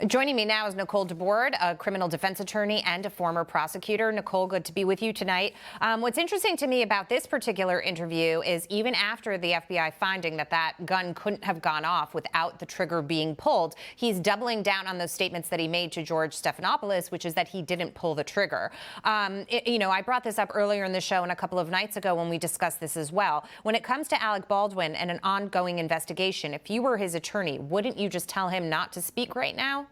Joining me now is Nicole DeBorde, a criminal defense attorney and a former prosecutor. Nicole, good to be with you tonight. What's interesting to me about this particular interview is even after the FBI finding that gun couldn't have gone off without the trigger being pulled, he's doubling down on those statements that he made to George Stephanopoulos, which is that he didn't pull the trigger. I brought this up earlier in the show and a couple of nights ago when we discussed this as well. When it comes to Alec Baldwin and an ongoing investigation, if you were his attorney, wouldn't you just tell him not to speak right now?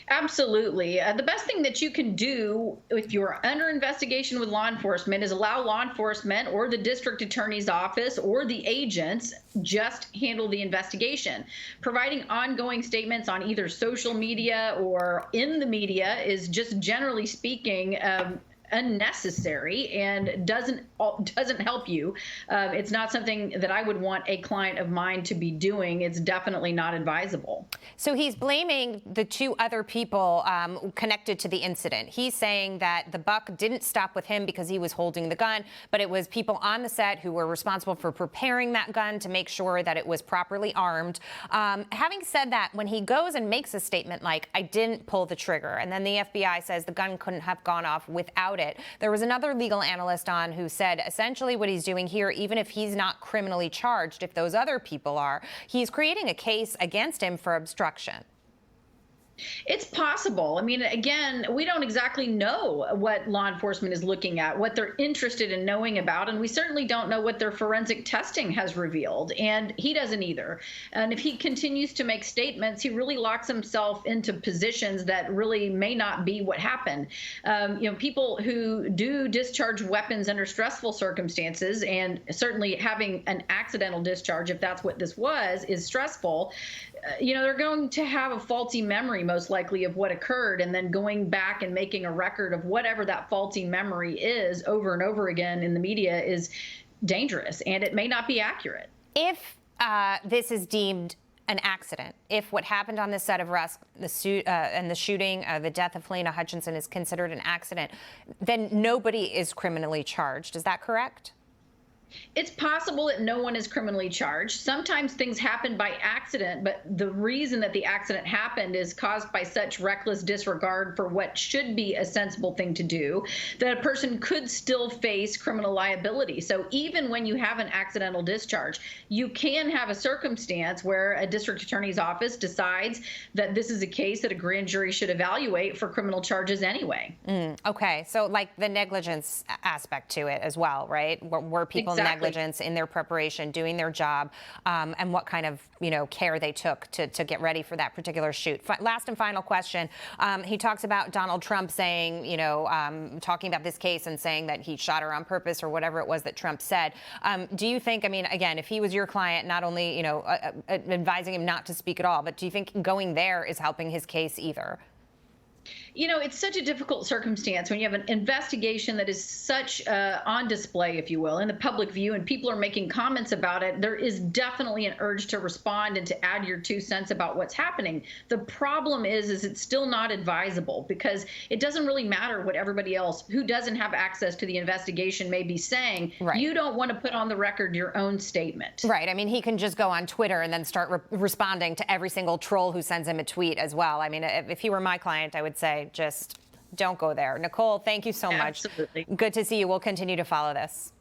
Absolutely. The best thing that you can do if you're under investigation with law enforcement is allow law enforcement or the district attorney's office or the agents just handle the investigation. Providing ongoing statements on either social media or in the media is just generally speaking unnecessary and doesn't help you. It's not something that I would want a client of mine to be doing. It's definitely not advisable. So he's blaming the two other people connected to the incident. He's saying that the buck didn't stop with him because he was holding the gun, but it was people on the set who were responsible for preparing that gun to make sure that it was properly armed. Having said that, when he goes and makes a statement like, I didn't pull the trigger, and then the FBI says the gun couldn't have gone off without it, there was another legal analyst on who said essentially what he's doing here, even if he's not criminally charged, if those other people are, he's creating a case against him for obstruction. It's possible. I mean, again, we don't exactly know what law enforcement is looking at, what they're interested in knowing about, and we certainly don't know what their forensic testing has revealed, and he doesn't either. And if he continues to make statements, he really locks himself into positions that really may not be what happened. People who do discharge weapons under stressful circumstances, and certainly having an accidental discharge, if that's what this was, is stressful, they're going to have a faulty memory, most likely, of what occurred, and then going back and making a record of whatever that faulty memory is over and over again in the media is dangerous, and it may not be accurate. If this is deemed an accident, if what happened on this set of Rust, the shooting, the death of Helena Hutchinson is considered an accident, then nobody is criminally charged. Is that correct? It's possible that no one is criminally charged. Sometimes things happen by accident, but the reason that the accident happened is caused by such reckless disregard for what should be a sensible thing to do that a person could still face criminal liability. So even when you have an accidental discharge, you can have a circumstance where a district attorney's office decides that this is a case that a grand jury should evaluate for criminal charges anyway. Okay, so like the negligence aspect to it as well, right? Were people negligence in their preparation, doing their job, and what kind of care they took to get ready for that particular shoot. Last and final question. He talks about Donald Trump saying, talking about this case and saying that he shot her on purpose or whatever it was that Trump said. Do you think, again, if he was your client, not only advising him not to speak at all, but do you think going there is helping his case either? It's such a difficult circumstance when you have an investigation that is such on display, if you will, in the public view, and people are making comments about it. There is definitely an urge to respond and to add your 2 cents about what's happening. The problem is it's still not advisable because it doesn't really matter what everybody else who doesn't have access to the investigation may be saying. Right. You don't want to put on the record your own statement. Right. He can just go on Twitter and then start responding to every single troll who sends him a tweet as well. If he were my client, I would say, just don't go there. Nicole, thank you so much. Absolutely. Good to see you. We'll continue to follow this.